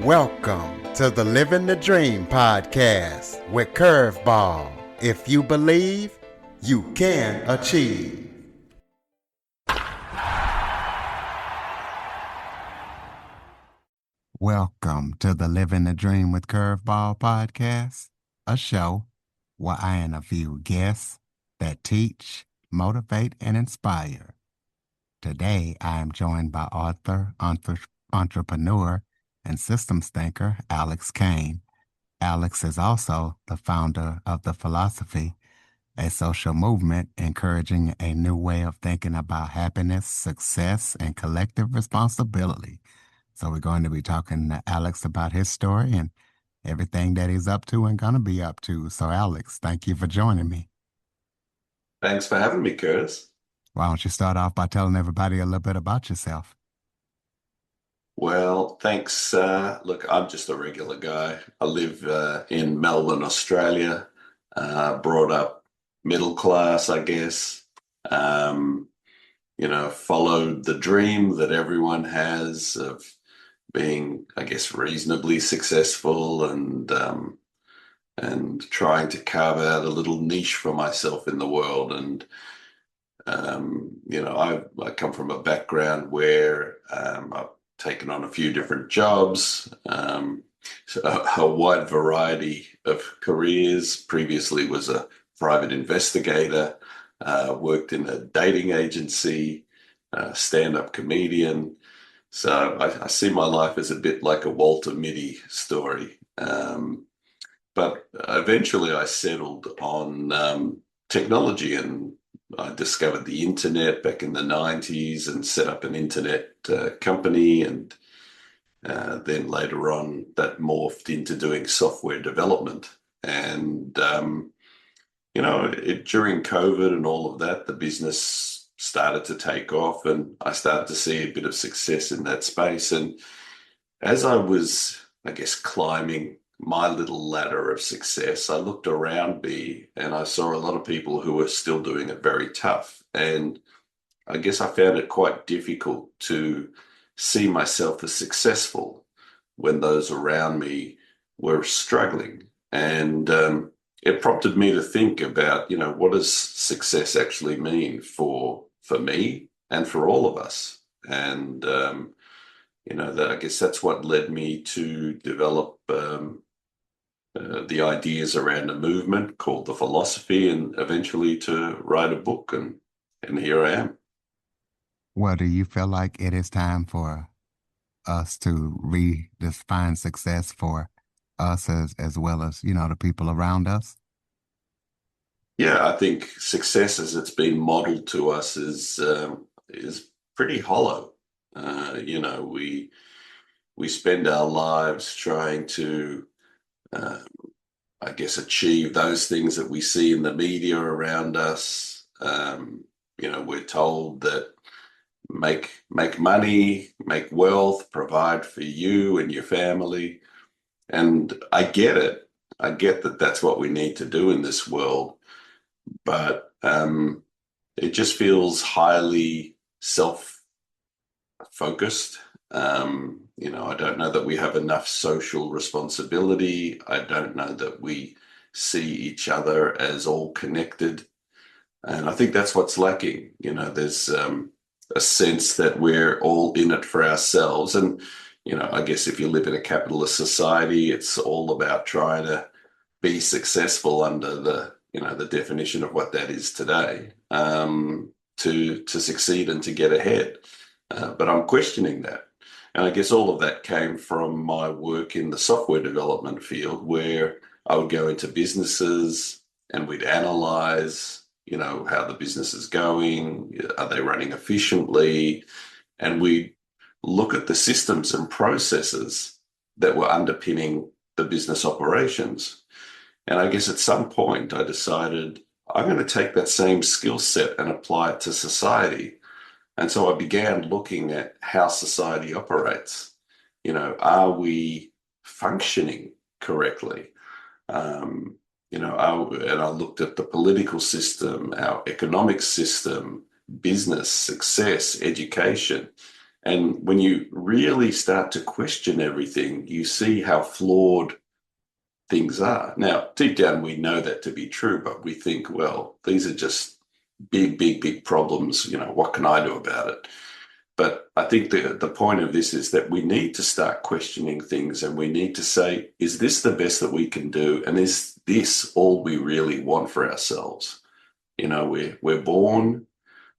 Welcome to the Living the Dream podcast with Curveball. If you believe, you can achieve. Welcome to the Living the Dream with Curveball podcast, a show where I interview guests that teach, motivate, and inspire. Today, I am joined by author, entrepreneur, and systems thinker Alex Kain. Alex is also the founder of The Philosophy, a social movement encouraging a new way of thinking about happiness, success, and collective responsibility. So we're going to be talking to Alex about his story and everything that he's up to and going to be up to. So Alex, thank you for joining me. Thanks for having me, Curtis. Why don't you start off by telling everybody a little bit about yourself? Well, thanks. Look, I'm just a regular guy. I live in Melbourne, Australia, brought up middle class, I guess. Followed the dream that everyone has of being, I guess, reasonably successful and trying to carve out a little niche for myself in the world. And I come from a background where I've taken on a few different jobs, so a wide variety of careers. Previously was a private investigator, worked in a dating agency, stand-up comedian. So I see my life as a bit like a Walter Mitty story. But eventually I settled on technology, and I discovered the internet back in the 90s and set up an internet company. And then later on, that morphed into doing software development. And, during COVID and all of that, the business started to take off, and I started to see a bit of success in that space. And as I was, I guess, climbing my little ladder of success, I looked around me and I saw a lot of people who were still doing it very tough. And I guess I found it quite difficult to see myself as successful when those around me were struggling. And it prompted me to think about, what does success actually mean for me and for all of us? And, that I guess that's what led me to develop the ideas around a movement called The Philosophy, and eventually to write a book, and here I am. Well, do you feel like it is time for us to redefine success for us as well as, the people around us? Yeah, I think success as it's been modeled to us is pretty hollow. We spend our lives trying to I guess, achieve those things that we see in the media around us. We're told that make money, make wealth, provide for you and your family. And I get it. I get that that's what we need to do in this world. But it just feels highly self-focused. I don't know that we have enough social responsibility. I don't know that we see each other as all connected. And I think that's what's lacking. There's a sense that we're all in it for ourselves. And, I guess if you live in a capitalist society, it's all about trying to be successful under the definition of what that is today, to succeed and to get ahead. But I'm questioning that. And I guess all of that came from my work in the software development field, where I would go into businesses and we'd analyze, how the business is going. Are they running efficiently? And we look at the systems and processes that were underpinning the business operations. And I guess at some point I decided I'm going to take that same skill set and apply it to society. And so I began looking at how society operates. Are we functioning correctly? And I looked at the political system, our economic system, business, success, education. And when you really start to question everything, you see how flawed things are. Now, deep down, we know that to be true, but we think, well, these are just big, big, big problems. What can I do about it? But I think the point of this is that we need to start questioning things, and we need to say, is this the best that we can do? And is this all we really want for ourselves? We're born,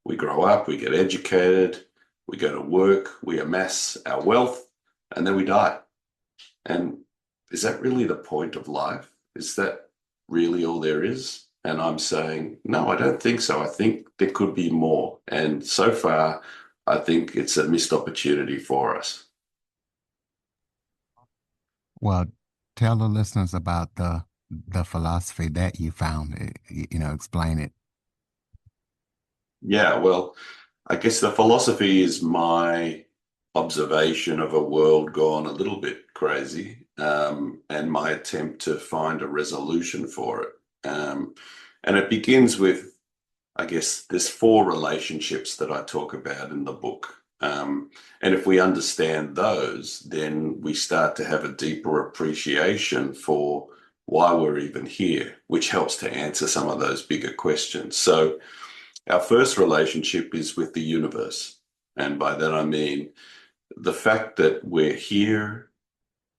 we grow up, we get educated, we go to work, we amass our wealth, and then we die. And is that really the point of life? Is that really all there is? And I'm saying, no, I don't think so. I think there could be more. And so far, I think it's a missed opportunity for us. Well, tell the listeners about the philosophy that you found. Explain it. Yeah, well, I guess the philosophy is my observation of a world gone a little bit crazy, and my attempt to find a resolution for it. And it begins with, I guess, there's four relationships that I talk about in the book. And if we understand those, then we start to have a deeper appreciation for why we're even here, which helps to answer some of those bigger questions. So, our first relationship is with the universe. And by that I mean the fact that we're here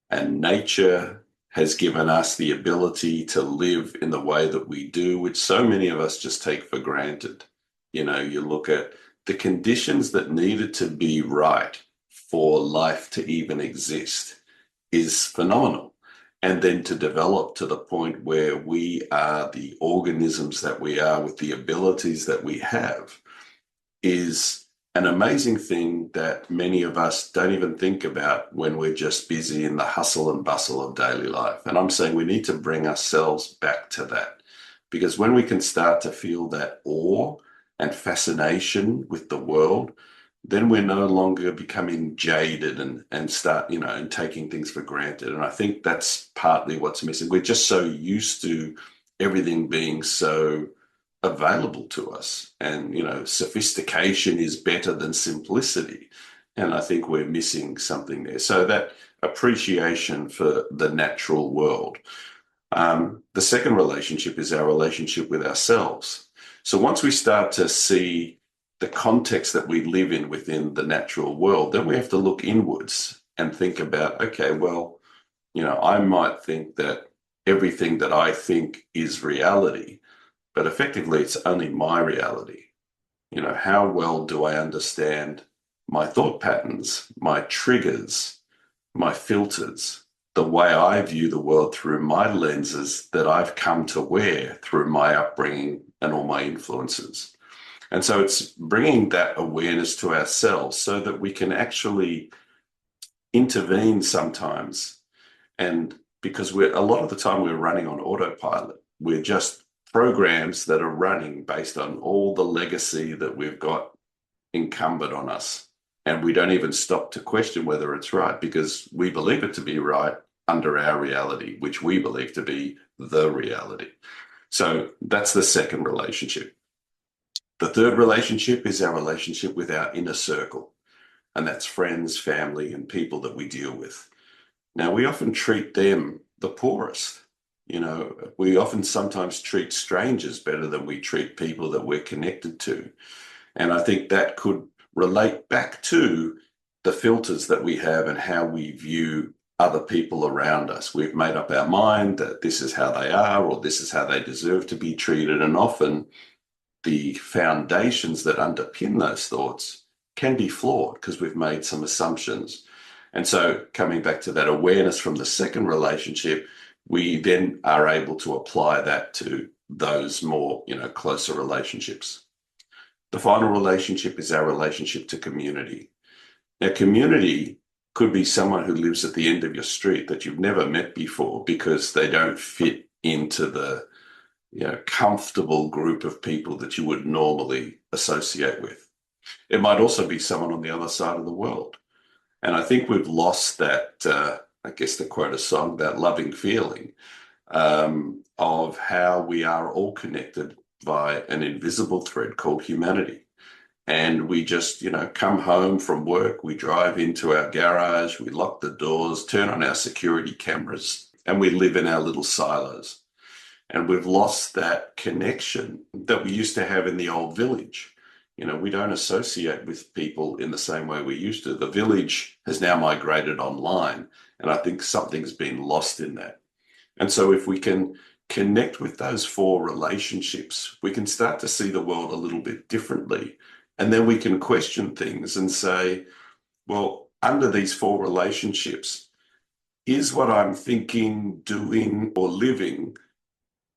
and nature has given us the ability to live in the way that we do, which so many of us just take for granted. You look at the conditions that needed to be right for life to even exist is phenomenal. And then to develop to the point where we are the organisms that we are with the abilities that we have is an amazing thing that many of us don't even think about when we're just busy in the hustle and bustle of daily life. And I'm saying we need to bring ourselves back to that, because when we can start to feel that awe and fascination with the world, then we're no longer becoming jaded and start, and taking things for granted. And I think that's partly what's missing. We're just so used to everything being so available to us. And, sophistication is better than simplicity. And I think we're missing something there. So that appreciation for the natural world. The second relationship is our relationship with ourselves. So once we start to see the context that we live in within the natural world, then we have to look inwards and think about, okay, well, I might think that everything that I think is reality, but effectively it's only my reality. How well do I understand my thought patterns, my triggers, my filters, the way I view the world through my lenses that I've come to wear through my upbringing and all my influences? And so it's bringing that awareness to ourselves so that we can actually intervene sometimes. And because a lot of the time we're running on autopilot, we're just programs that are running based on all the legacy that we've got incumbent on us. And we don't even stop to question whether it's right, because we believe it to be right under our reality, which we believe to be the reality. So that's the second relationship. The third relationship is our relationship with our inner circle, and that's friends, family, and people that we deal with. Now, we often treat them the poorest. We often sometimes treat strangers better than we treat people that we're connected to. And I think that could relate back to the filters that we have and how we view other people around us. We've made up our mind that this is how they are, or this is how they deserve to be treated. And often the foundations that underpin those thoughts can be flawed because we've made some assumptions. And so coming back to that awareness from the second relationship, we then are able to apply that to those more, closer relationships. The final relationship is our relationship to community. Now, community could be someone who lives at the end of your street that you've never met before because they don't fit into the comfortable group of people that you would normally associate with. It might also be someone on the other side of the world. And I think we've lost that, I guess to quote a song, that loving feeling of how we are all connected by an invisible thread called humanity. And we just, come home from work, we drive into our garage, we lock the doors, turn on our security cameras, and we live in our little silos. And we've lost that connection that we used to have in the old village. We don't associate with people in the same way we used to. The village has now migrated online, and I think something's been lost in that. And so if we can connect with those four relationships, we can start to see the world a little bit differently. And then we can question things and say, well, under these four relationships, is what I'm thinking, doing, or living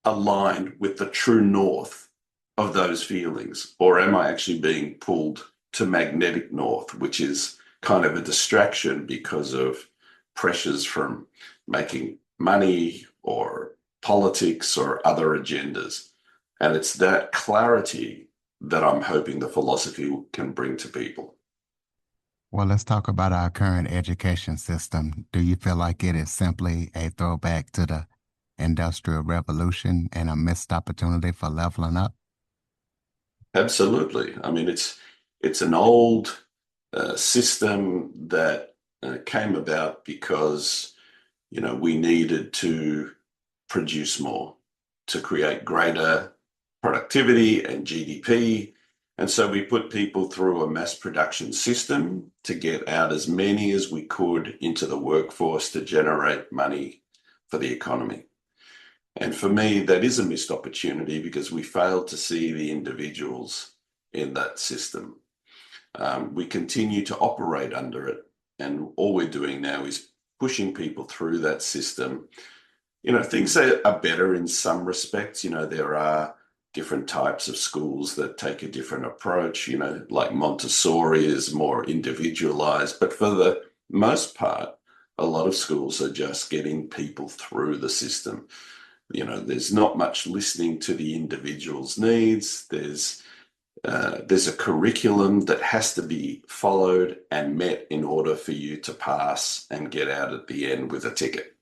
aligned with the true north of those feelings? Or am I actually being pulled to magnetic north, which is kind of a distraction because of pressures from making money or politics or other agendas? And it's that clarity that I'm hoping the philosophy can bring to people. Well, let's talk about our current education system. Do you feel like it is simply a throwback to the Industrial Revolution and a missed opportunity for leveling up? Absolutely. I mean, it's an old system that came about because we needed to produce more to create greater productivity and GDP. And so we put people through a mass production system to get out as many as we could into the workforce to generate money for the economy. And for me, that is a missed opportunity because we failed to see the individuals in that system. We continue to operate under it. And all we're doing now is pushing people through that system. Things are better in some respects. There are different types of schools that take a different approach, like Montessori is more individualized. But for the most part, a lot of schools are just getting people through the system. There's not much listening to the individual's needs. There's a curriculum that has to be followed and met in order for you to pass and get out at the end with a ticket.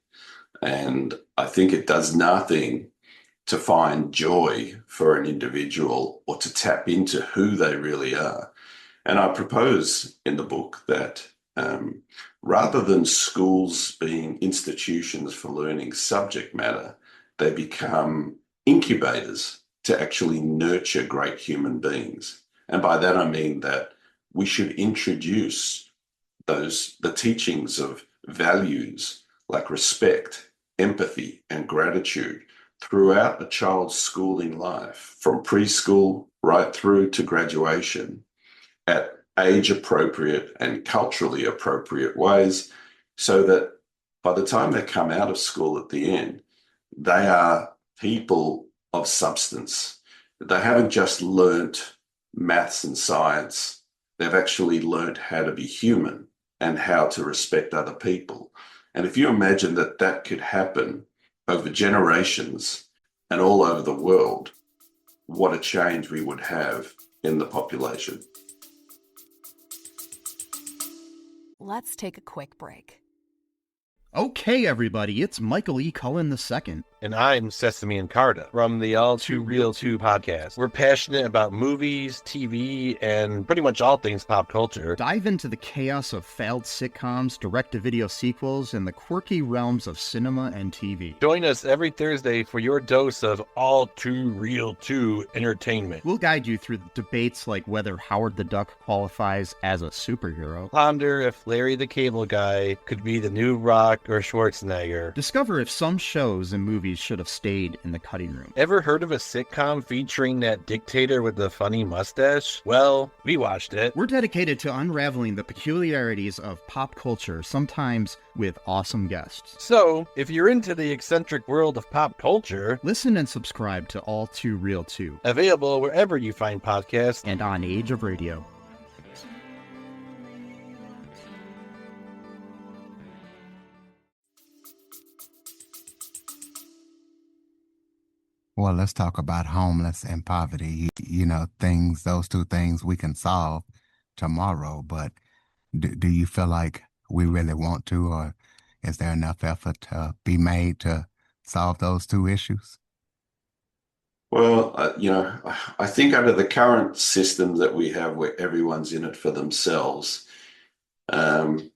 And I think it does nothing to find joy for an individual or to tap into who they really are. And I propose in the book that rather than schools being institutions for learning subject matter, they become incubators to actually nurture great human beings. And by that, I mean that we should introduce the teachings of values like respect, empathy, and gratitude throughout a child's schooling life, from preschool right through to graduation, at age appropriate and culturally appropriate ways, so that by the time they come out of school at the end, they are people of substance. They haven't just learnt maths and science, they've actually learnt how to be human and how to respect other people. And if you imagine that that could happen over generations and all over the world, what a change we would have in the population. Let's take a quick break. Okay, everybody, it's Michael E. Cullen II. And I'm Sesame and Carta from the All Too Real 2 podcast. We're passionate about movies, TV, and pretty much all things pop culture. Dive into the chaos of failed sitcoms, direct-to-video sequels, and the quirky realms of cinema and TV. Join us every Thursday for your dose of All Too Real 2 entertainment. We'll guide you through debates like whether Howard the Duck qualifies as a superhero. Ponder if Larry the Cable Guy could be the new Rock or Schwarzenegger. Discover if some shows and movies should have stayed in the cutting room. Ever heard of a sitcom featuring that dictator with the funny mustache? Well, we watched it. We're dedicated to unraveling the peculiarities of pop culture, sometimes with awesome guests. So, if you're into the eccentric world of pop culture, listen and subscribe to All Too Real 2. Available wherever you find podcasts and on Age of Radio. Well, let's talk about homeless and poverty. Those two things we can solve tomorrow, but do you feel like we really want to, or is there enough effort to be made to solve those two issues? Well, I think under the current system that we have where everyone's in it for themselves, um,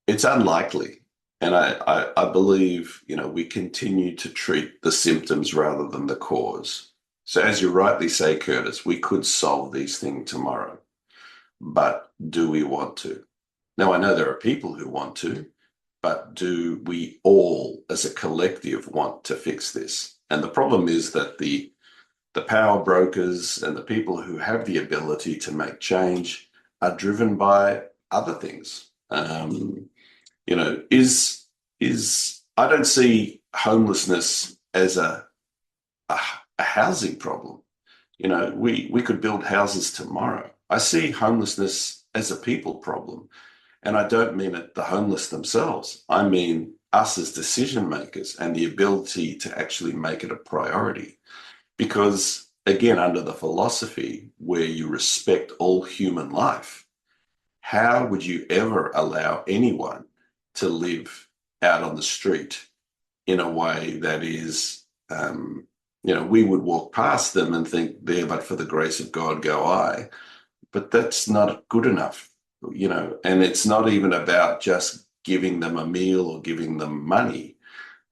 it's unlikely. And I believe, we continue to treat the symptoms rather than the cause. So as you rightly say, Curtis, we could solve these things tomorrow, but do we want to? Now, I know there are people who want to, but do we all as a collective want to fix this? And the problem is that the power brokers and the people who have the ability to make change are driven by other things. Is I don't see homelessness as a housing problem. We could build houses tomorrow. I see homelessness as a people problem. And I don't mean it the homeless themselves. I mean us as decision makers and the ability to actually make it a priority. Because again, under the philosophy where you respect all human life, how would you ever allow anyone to live out on the street in a way that is, we would walk past them and think, there, but for the grace of God go I. But that's not good enough, and it's not even about just giving them a meal or giving them money.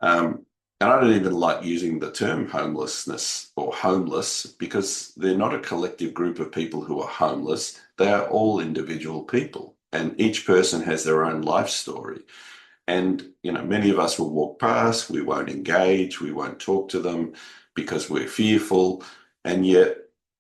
And I don't even like using the term homelessness or homeless because they're not a collective group of people who are homeless. They are all individual people, and each person has their own life story. And, many of us will walk past, we won't engage, we won't talk to them because we're fearful. And yet,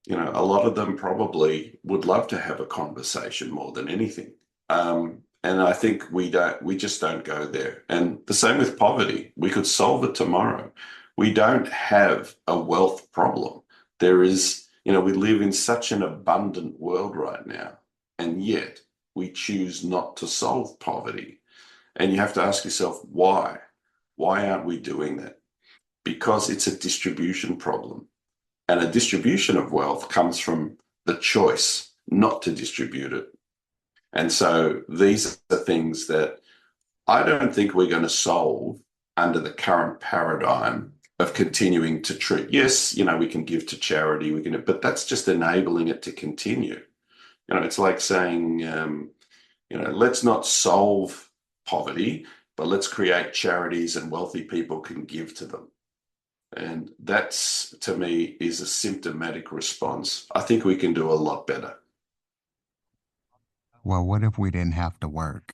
a lot of them probably would love to have a conversation more than anything. And I think we just don't go there. And the same with poverty. We could solve it tomorrow. We don't have a wealth problem. There is, we live in such an abundant world right now, and yet we choose not to solve poverty. And you have to ask yourself, why? Why aren't we doing that? Because it's a distribution problem. And a distribution of wealth comes from the choice not to distribute it. And so these are things that I don't think we're going to solve under the current paradigm of continuing to treat. Yes, we can give to charity, but that's just enabling it to continue. It's like saying, let's not solve poverty, but let's create charities and wealthy people can give to them. And that's, to me, is a symptomatic response. I think we can do a lot better. Well, what if we didn't have to work?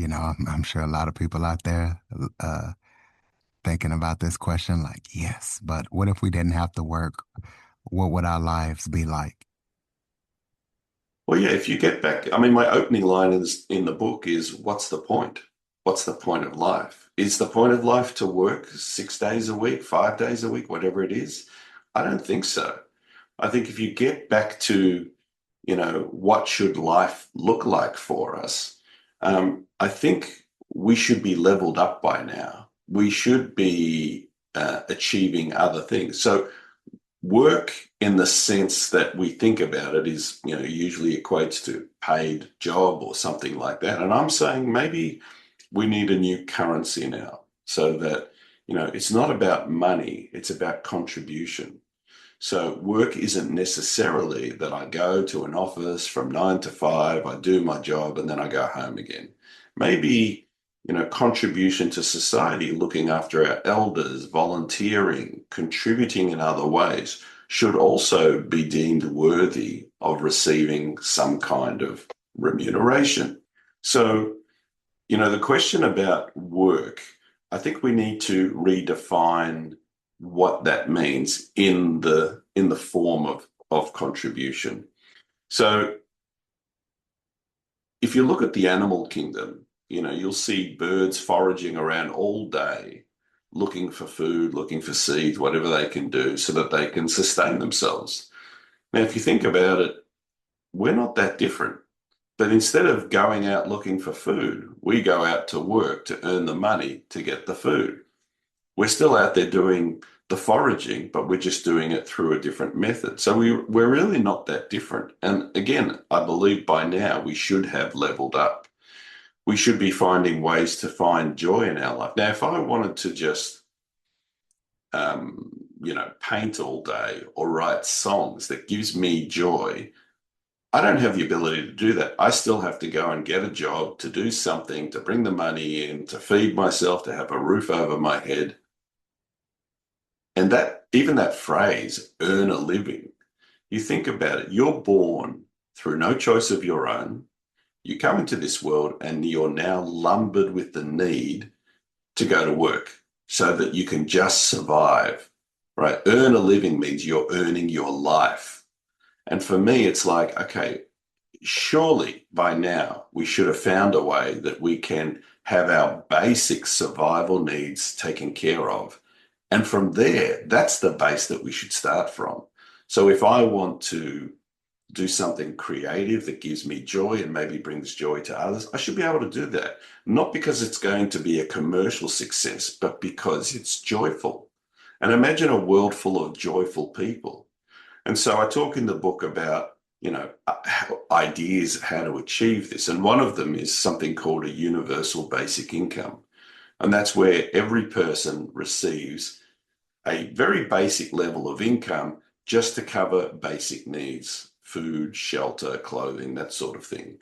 I'm sure a lot of people out there thinking about this question like, yes, but what if we didn't have to work? What would our lives be like? Well, yeah, if you get back, I mean, my opening line in the book is, what's the point? What's the point of life? Is the point of life to work 6 days a week, 5 days a week, whatever it is? I don't think so. I think if you get back to, what should life look like for us? I think we should be leveled up by now. We should be achieving other things. So work in the sense that we think about it is, usually equates to paid job or something like that. And I'm saying maybe we need a new currency now so that, it's not about money, it's about contribution. So work isn't necessarily that I go to an office from 9 to 5, I do my job, and then I go home again. Maybe, contribution to society, looking after our elders, volunteering, contributing in other ways should also be deemed worthy of receiving some kind of remuneration. So, the question about work, I think we need to redefine what that means in the form of contribution. So if you look at the animal kingdom, you'll see birds foraging around all day, looking for food, looking for seeds, whatever they can do so that they can sustain themselves. Now, if you think about it, we're not that different. But instead of going out looking for food, we go out to work to earn the money to get the food. We're still out there doing the foraging, but we're just doing it through a different method. So we're really not that different. And again, I believe by now we should have leveled up. We should be finding ways to find joy in our life. Now, if I wanted to just paint all day or write songs that gives me joy, I don't have the ability to do that. I still have to go and get a job, to do something, to bring the money in, to feed myself, to have a roof over my head. And that, even that phrase, earn a living, you think about it, you're born through no choice of your own. You come into this world and you're now lumbered with the need to go to work so that you can just survive, right? Earn a living means you're earning your life. And for me, it's like, okay, surely by now we should have found a way that we can have our basic survival needs taken care of. And from there, that's the base that we should start from. So if I want to do something creative that gives me joy and maybe brings joy to others, I should be able to do that. Not because it's going to be a commercial success, but because it's joyful. And imagine a world full of joyful people. And so I talk in the book about, ideas how to achieve this. And one of them is something called a universal basic income. And that's where every person receives a very basic level of income just to cover basic needs, food, shelter, clothing, that sort of thing.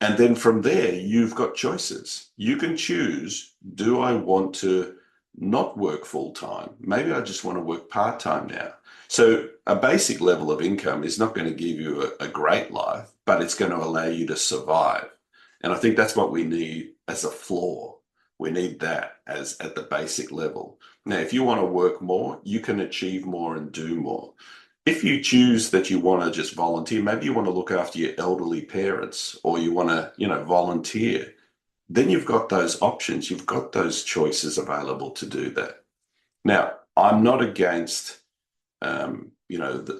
And then from there, you've got choices. You can choose, do I want to not work full time? Maybe I just want to work part time now. So a basic level of income is not going to give you a great life, but it's going to allow you to survive. And I think that's what we need as a floor. We need that as at the basic level. Now, if you want to work more, you can achieve more and do more. If you choose that you want to just volunteer, maybe you want to look after your elderly parents, or you want to, volunteer, then you've got those options. You've got those choices available to do that. Now, I'm not against,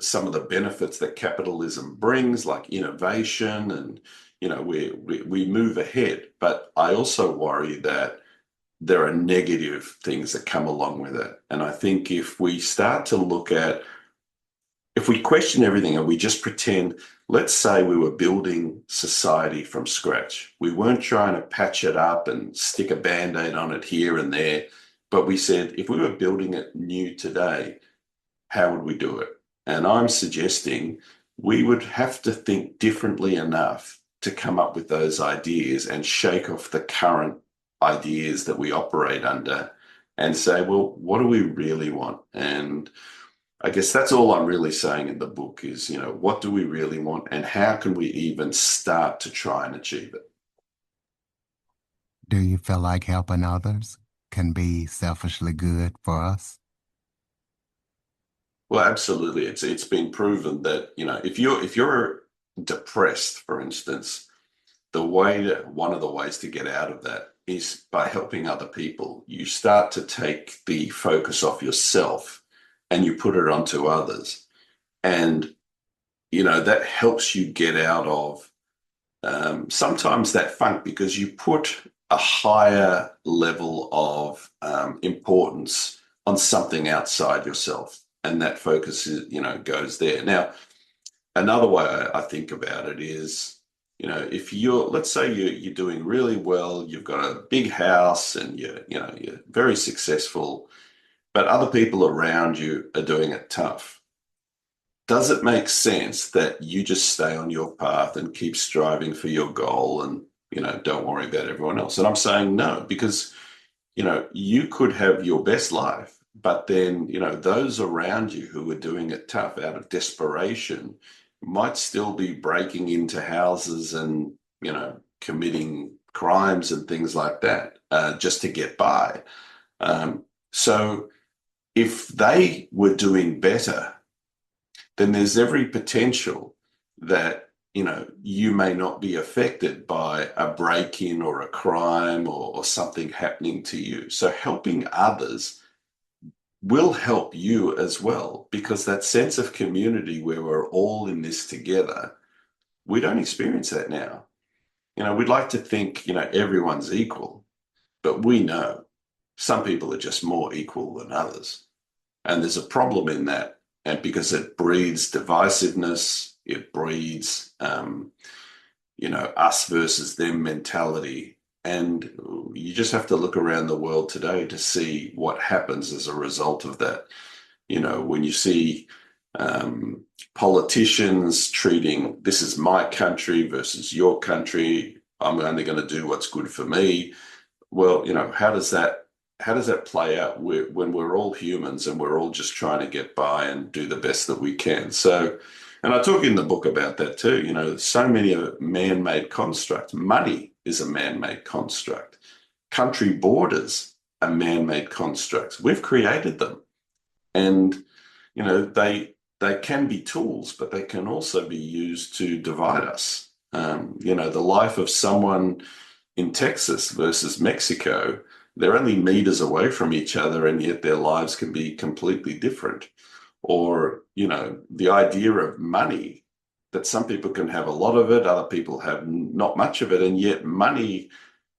some of the benefits that capitalism brings, like innovation, and, we move ahead. But I also worry that there are negative things that come along with it. And I think if we start to look at, if we question everything and we just pretend, let's say we were building society from scratch. We weren't trying to patch it up and stick a Band-Aid on it here and there, but we said, if we were building it new today, how would we do it? And I'm suggesting we would have to think differently enough to come up with those ideas and shake off the current ideas that we operate under and say, well, what do we really want? And I guess that's all I'm really saying in the book is, what do we really want and how can we even start to try and achieve it? Do you feel like helping others can be selfishly good for us? Well, absolutely. It's been proven that, if you're depressed, for instance, one of the ways to get out of that is by helping other people. You start to take the focus off yourself and you put it onto others. And, that helps you get out of sometimes that funk, because you put a higher level of importance on something outside yourself. And that focus is, goes there. Now, another way I think about it is, if let's say you're doing really well, you've got a big house and you're very successful, but other people around you are doing it tough. Does it make sense that you just stay on your path and keep striving for your goal and, don't worry about everyone else? And I'm saying no, because, you could have your best life, but then, those around you who are doing it tough out of desperation might still be breaking into houses and, committing crimes and things like that, just to get by. So if they were doing better, then there's every potential that, you may not be affected by a break-in or a crime or something happening to you. So helping others will help you as well, because that sense of community where we're all in this together, we don't experience that now. We'd like to think, everyone's equal, but we know some people are just more equal than others. And there's a problem in that. And because it breeds divisiveness, it breeds, us versus them mentality. And you just have to look around the world today to see what happens as a result of that. When you see politicians treating this is my country versus your country, I'm only going to do what's good for me. Well, how does that play out when we're all humans and we're all just trying to get by and do the best that we can? So, and I talk in the book about that too. So many of man-made constructs. Money is a man-made construct. Country borders are man-made constructs. We've created them. And, they can be tools, but they can also be used to divide us. The life of someone in Texas versus Mexico, they're only meters away from each other, and yet their lives can be completely different. Or, the idea of money, that some people can have a lot of it, other people have not much of it, and yet money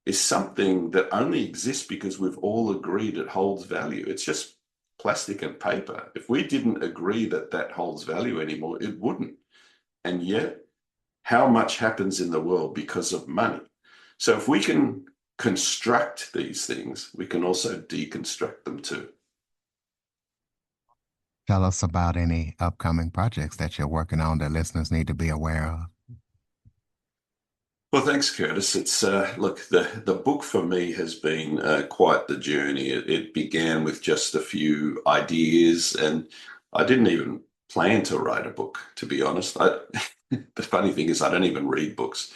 is something that only exists because we've all agreed it holds value. It's just plastic and paper. If we didn't agree that that holds value anymore, it wouldn't. And yet, how much happens in the world because of money? So if we can construct these things, we can also deconstruct them too. Tell us about any upcoming projects that you're working on that listeners need to be aware of. Well, thanks, Curtis. It's look, the book for me has been quite the journey. It began with just a few ideas, and I didn't even plan to write a book, to be honest. The funny thing is, I don't even read books.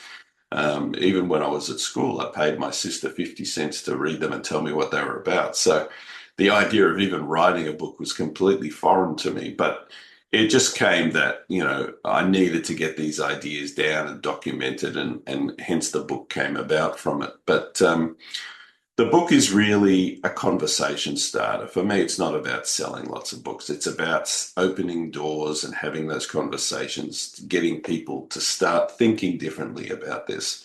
Even when I was at school, I paid my sister 50 cents to read them and tell me what they were about. So the idea of even writing a book was completely foreign to me. But it just came that, I needed to get these ideas down and documented, and hence the book came about from it. But the book is really a conversation starter. For me, it's not about selling lots of books. It's about opening doors and having those conversations, getting people to start thinking differently about this.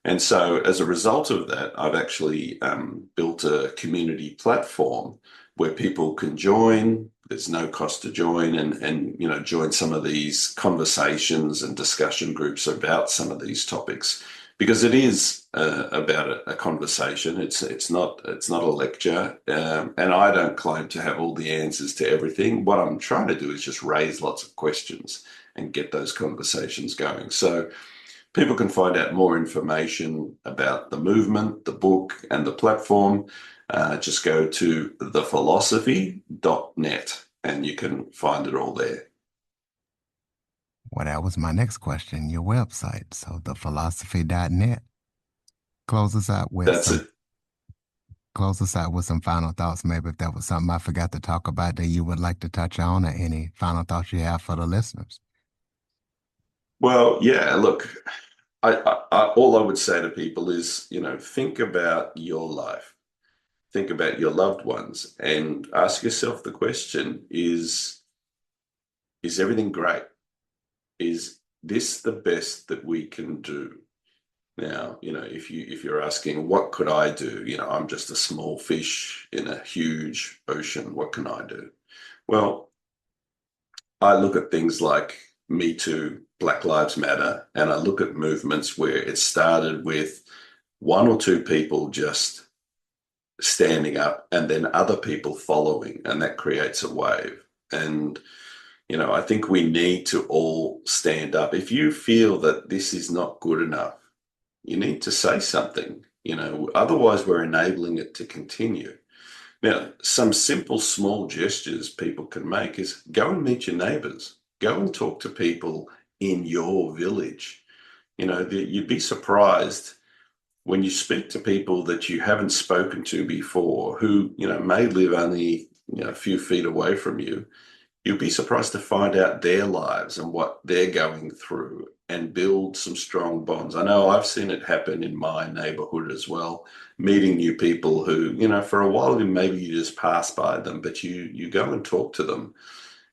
And so as a result of that, I've actually built a community platform where people can join. There's no cost to join, and join some of these conversations and discussion groups about some of these topics, because it is about a conversation. It's not a lecture, and I don't claim to have all the answers to everything. What I'm trying to do is just raise lots of questions and get those conversations going. So people can find out more information about the movement, the book, and the platform. Just go to thephilosophy.net and you can find it all there. Well, that was my next question, your website. So thephilosophy.net. Close us out with That's it. Close us out with some final thoughts. Maybe if that was something I forgot to talk about that you would like to touch on, or any final thoughts you have for the listeners. Well, yeah, look, all I would say to people is, think about your life, think about your loved ones, and ask yourself the question, is everything great? Is this the best that we can do? Now, if you're asking, what could I do? I'm just a small fish in a huge ocean. What can I do? Well, I look at things like Me Too, Black Lives Matter, and I look at movements where it started with one or two people just standing up and then other people following, and that creates a wave. And, I think we need to all stand up. If you feel that this is not good enough, you need to say something, otherwise we're enabling it to continue. Now, some simple, small gestures people can make is go and meet your neighbors, go and talk to people in your village. You'd be surprised when you speak to people that you haven't spoken to before, who, may live only, a few feet away from you. You'll be surprised to find out their lives and what they're going through, and build some strong bonds. I know I've seen it happen in my neighborhood as well, meeting new people who, for a while maybe you just pass by them, but you go and talk to them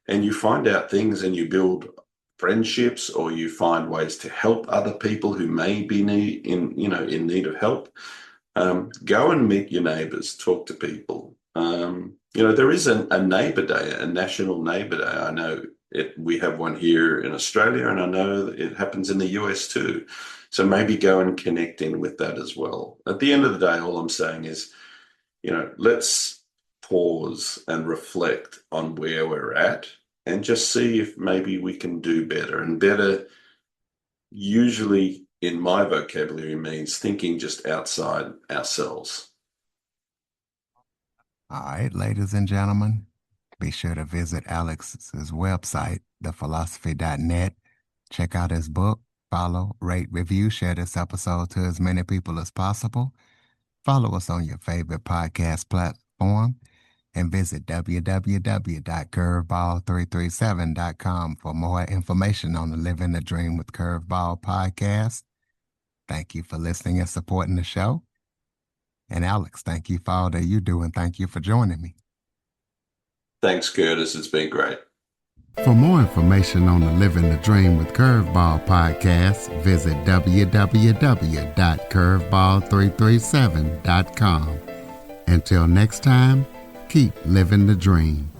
and you find out things, and you build friendships, or you find ways to help other people who may be in need of help. Go and meet your neighbors, talk to people. There is a Neighbor Day, a National Neighbor Day. I know we have one here in Australia, and I know that it happens in the US too. So maybe go and connect in with that as well. At the end of the day, all I'm saying is, let's pause and reflect on where we're at and just see if maybe we can do better. And better usually in my vocabulary means thinking just outside ourselves. All right, ladies and gentlemen, be sure to visit Alex's website, thephilosophy.net. Check out his book, follow, rate, review, share this episode to as many people as possible. Follow us on your favorite podcast platform and visit www.curveball337.com for more information on the Living the Dream with Curveball podcast. Thank you for listening and supporting the show. And Alex, thank you for all that you do, and thank you for joining me. Thanks, Curtis. It's been great. For more information on the Living the Dream with Curveball podcast, visit www.curveball337.com. Until next time, keep living the dream.